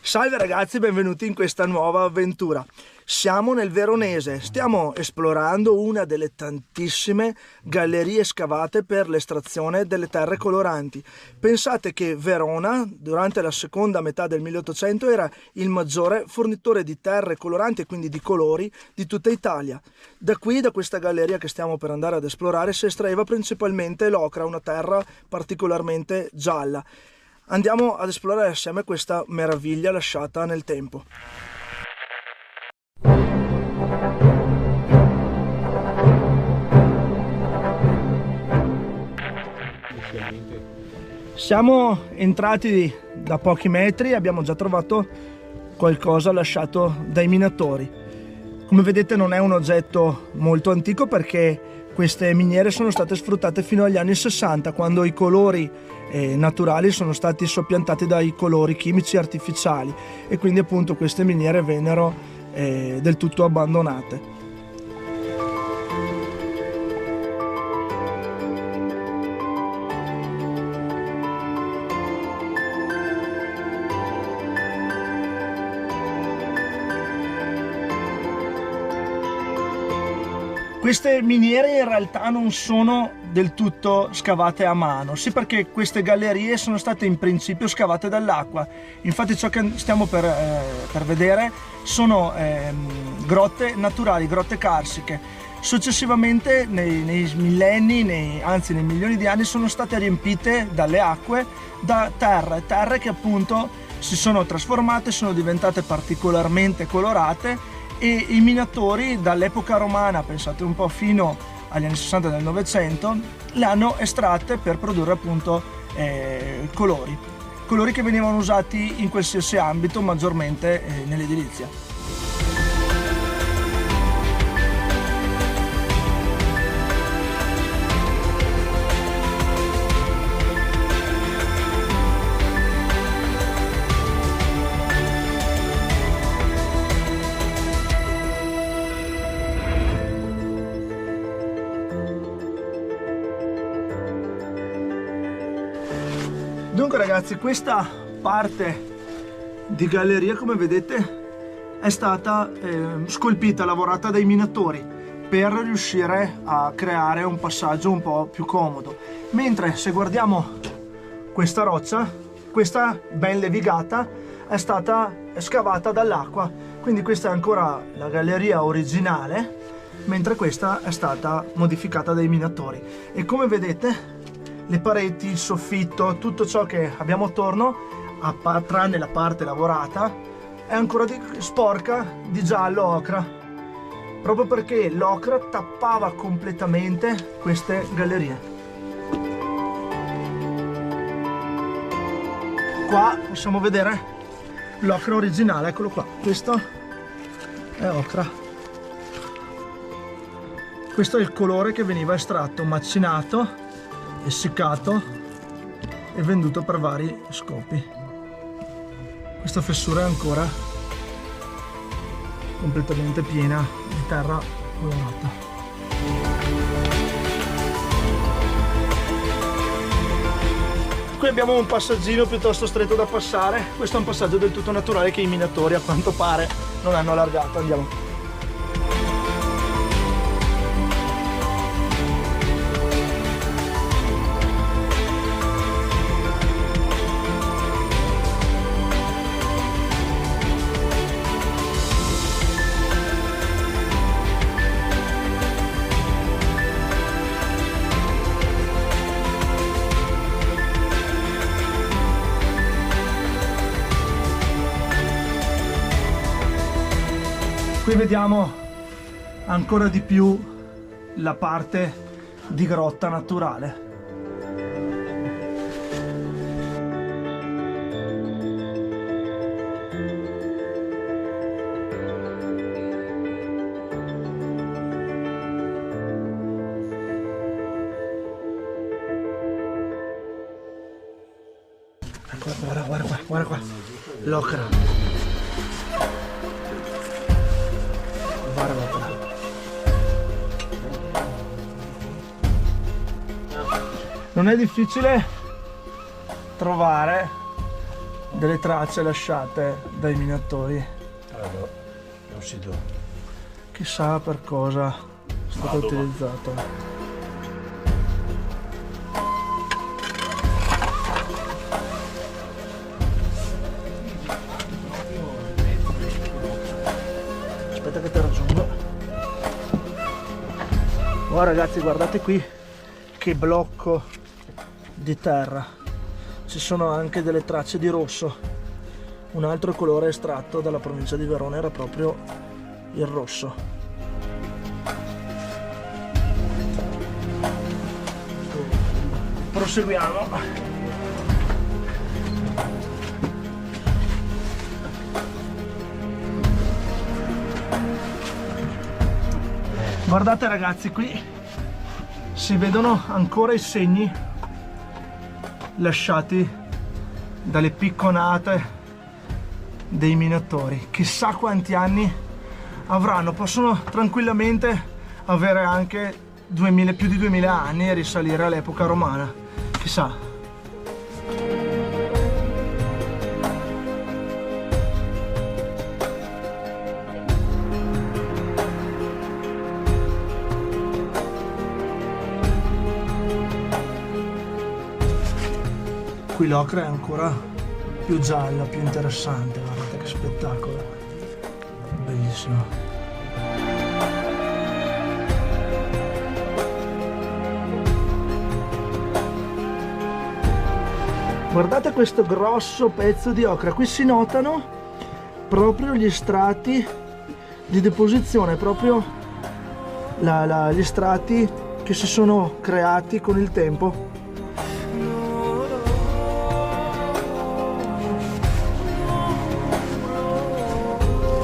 Salve ragazzi, benvenuti in questa nuova avventura. Siamo nel Veronese, stiamo esplorando una delle tantissime gallerie scavate per l'estrazione delle terre coloranti. Pensate che Verona, durante la seconda metà del 1800, era il maggiore fornitore di terre coloranti e quindi di colori di tutta Italia. Da qui, da questa galleria che stiamo per andare ad esplorare, si estraeva principalmente l'ocra, una terra particolarmente gialla. Andiamo ad esplorare assieme questa meraviglia lasciata nel tempo. Siamo entrati da pochi metri e abbiamo già trovato qualcosa lasciato dai minatori. Come vedete non è un oggetto molto antico perché queste miniere sono state sfruttate fino agli anni 60, quando i colori naturali sono stati soppiantati dai colori chimici artificiali e quindi appunto queste miniere vennero del tutto abbandonate. Queste miniere in realtà non sono del tutto scavate a mano, sì, perché queste gallerie sono state in principio scavate dall'acqua. Infatti ciò che stiamo per vedere sono grotte naturali, grotte carsiche. Successivamente nei millenni, anzi nei milioni di anni, sono state riempite dalle acque da terre che appunto si sono trasformate, sono diventate particolarmente colorate, e i minatori dall'epoca romana, pensate un po' fino agli anni 60 del Novecento, le hanno estratte per produrre appunto colori che venivano usati in qualsiasi ambito, maggiormente nell'edilizia. Dunque ragazzi, questa parte di galleria, come vedete, è stata scolpita, lavorata dai minatori per riuscire a creare un passaggio un po' più comodo. Mentre se guardiamo questa roccia, questa ben levigata, è stata scavata dall'acqua, quindi questa è ancora la galleria originale, mentre questa è stata modificata dai minatori. E come vedete, le pareti, il soffitto, tutto ciò che abbiamo attorno, tranne la parte lavorata, è ancora sporca di giallo ocra, proprio perché l'ocra tappava completamente queste gallerie. Qua possiamo vedere l'ocra originale, eccolo qua, questo è ocra. Questo è il colore che veniva estratto, macinato, essiccato e venduto per vari scopi. Questa fessura è ancora completamente piena di terra colorata. Qui abbiamo un passaggino piuttosto stretto da passare. Questo è un passaggio del tutto naturale che i minatori a quanto pare non hanno allargato. Andiamo. Qui vediamo ancora di più la parte di grotta naturale. Guarda qua, l'ocra. Guarda l'ocra. Non è difficile trovare delle tracce lasciate dai minatori. Non si do. Chissà per cosa è stata utilizzata. Aspetta che ti raggiungo. Oh ragazzi, guardate qui che blocco di terra. Ci sono anche delle tracce di rosso. Un altro colore estratto dalla provincia di Verona era proprio il rosso. Proseguiamo. Guardate ragazzi, qui si vedono ancora i segni lasciati dalle picconate dei minatori. Chissà quanti anni avranno, possono tranquillamente avere anche più di 2000 anni e risalire all'epoca romana, chissà. Qui l'ocra è ancora più gialla, più interessante, guardate che spettacolo, bellissimo. Guardate questo grosso pezzo di ocra, qui si notano proprio gli strati di deposizione, proprio gli strati che si sono creati con il tempo.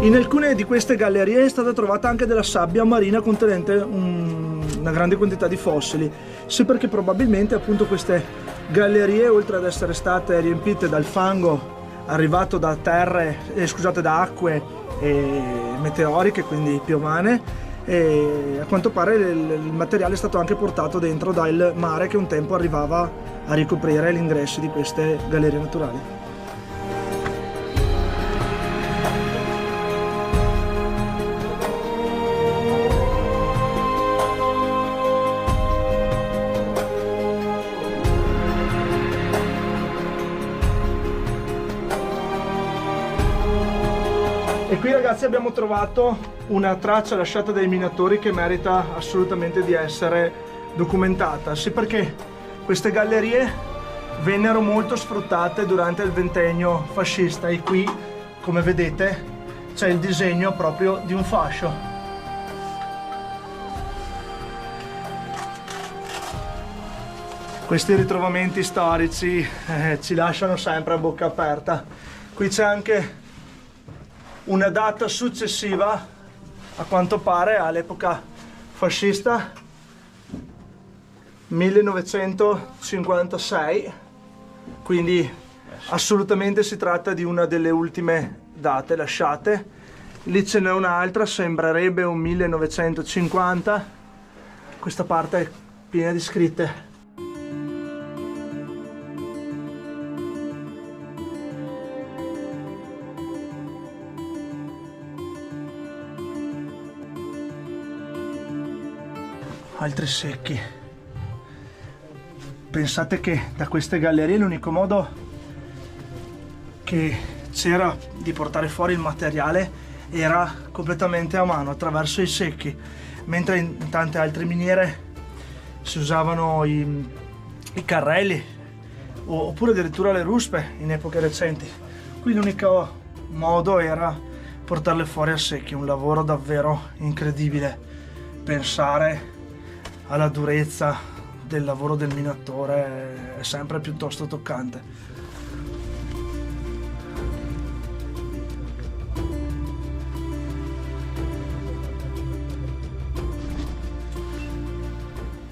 In alcune di queste gallerie è stata trovata anche della sabbia marina contenente una grande quantità di fossili, sì, perché probabilmente appunto queste gallerie, oltre ad essere state riempite dal fango arrivato da da acque meteoriche, quindi piovane, e a quanto pare il materiale è stato anche portato dentro dal mare che un tempo arrivava a ricoprire gli ingressi di queste gallerie naturali. E qui ragazzi abbiamo trovato una traccia lasciata dai minatori che merita assolutamente di essere documentata, sì, perché queste gallerie vennero molto sfruttate durante il ventennio fascista e qui, come vedete, c'è il disegno proprio di un fascio. Questi ritrovamenti storici ci lasciano sempre a bocca aperta. Qui c'è anche una data successiva, a quanto pare, all'epoca fascista, 1956, quindi assolutamente si tratta di una delle ultime date lasciate. Lì ce n'è un'altra, sembrerebbe un 1950, questa parte è piena di scritte. Altri secchi. Pensate che da queste gallerie l'unico modo che c'era di portare fuori il materiale era completamente a mano, attraverso i secchi, mentre in tante altre miniere si usavano i carrelli oppure addirittura le ruspe in epoche recenti. Qui l'unico modo era portarle fuori a secchi, un lavoro davvero incredibile. Pensare alla durezza del lavoro del minatore è sempre piuttosto toccante.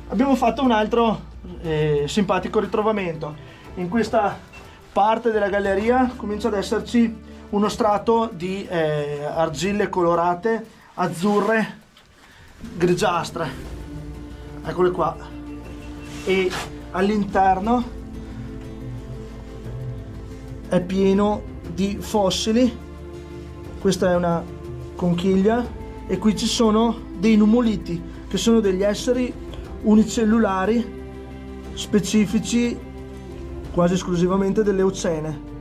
Abbiamo fatto un altro simpatico ritrovamento. In questa parte della galleria comincia ad esserci uno strato di argille colorate, azzurre, grigiastre. Eccole qua. E all'interno è pieno di fossili. Questa è una conchiglia e qui ci sono dei nummuliti, che sono degli esseri unicellulari specifici quasi esclusivamente dell'Eocene.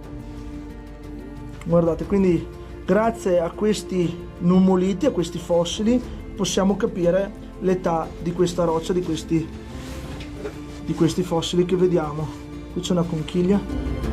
Guardate, quindi grazie a questi nummuliti, a questi fossili, possiamo capire l'età di questa roccia, di questi fossili che vediamo. Qui c'è una conchiglia.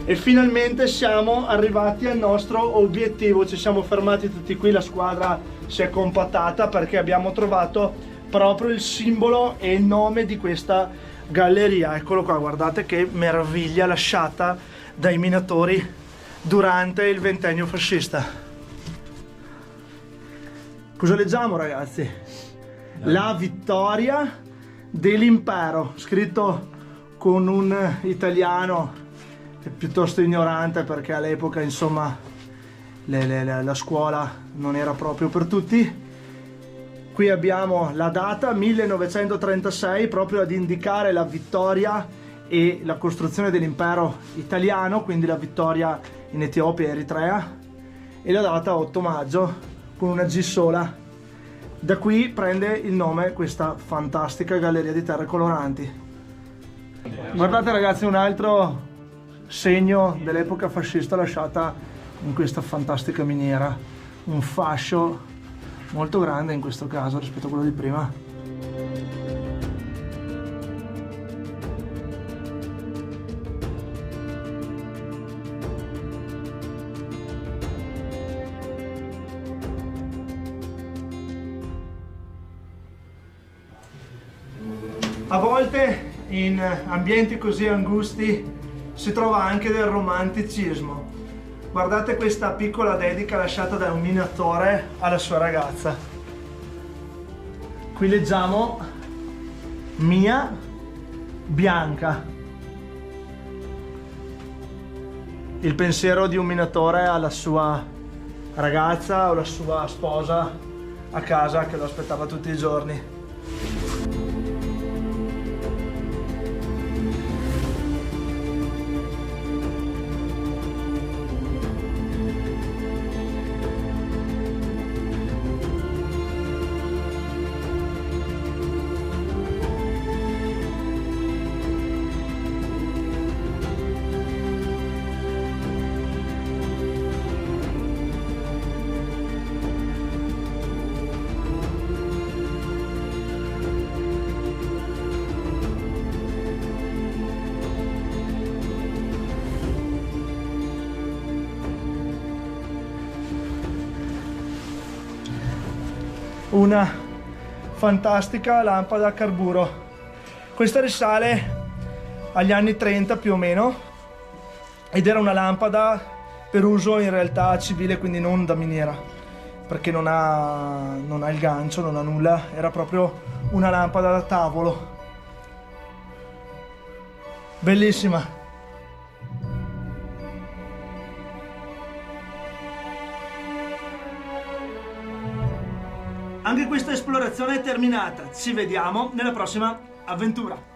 E finalmente siamo arrivati al nostro obiettivo, ci siamo fermati tutti qui, la squadra si è compattata perché abbiamo trovato proprio il simbolo e il nome di questa galleria. Eccolo qua, guardate che meraviglia lasciata dai minatori durante il ventennio fascista. Cosa leggiamo, ragazzi? La vittoria dell'impero, scritto con un italiano piuttosto ignorante, perché all'epoca insomma la scuola non era proprio per tutti. Qui abbiamo la data 1936, proprio ad indicare la vittoria e la costruzione dell'impero italiano, quindi la vittoria in Etiopia e Eritrea, e la data 8 maggio con una G sola. Da qui prende il nome questa fantastica galleria di terre coloranti. Guardate, ragazzi, un altro segno dell'epoca fascista lasciata in questa fantastica miniera, un fascio molto grande in questo caso rispetto a quello di prima. A volte in ambienti così angusti si trova anche del romanticismo. Guardate questa piccola dedica lasciata da un minatore alla sua ragazza. Qui leggiamo Mia Bianca. Il pensiero di un minatore alla sua ragazza o la sua sposa a casa che lo aspettava tutti i giorni. Una fantastica lampada a carburo. Questa risale agli anni 30 più o meno ed era una lampada per uso in realtà civile, quindi non da miniera, perché non ha il gancio, non ha nulla, era proprio una lampada da tavolo. Bellissima. Anche questa esplorazione è terminata, ci vediamo nella prossima avventura.